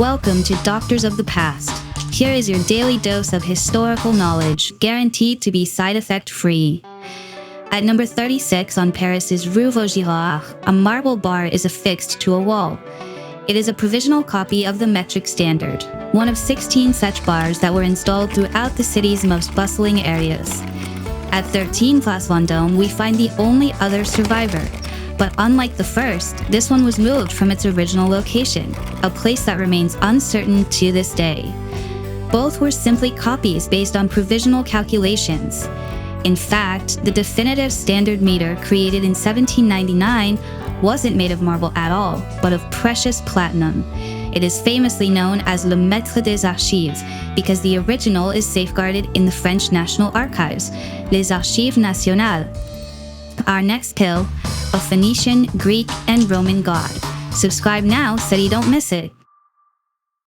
Welcome to Doctors of the Past. Here is your daily dose of historical knowledge, guaranteed to be side effect free. At number 36 on Paris's Rue Vaugirard, a marble bar is affixed to a wall. It is a provisional copy of the metric standard, one of 16 such bars that were installed throughout the city's most bustling areas. At 13 Place Vendôme, we find the only other survivor. But unlike the first, this one was moved from its original location, a place that remains uncertain to this day. Both were simply copies based on provisional calculations. In fact, the definitive standard meter created in 1799 wasn't made of marble at all, but of precious platinum. It is famously known as le Mètre des archives because the original is safeguarded in the French National Archives, les Archives Nationales. Our next pill, a Phoenician, Greek, and Roman god. Subscribe now so you don't miss it.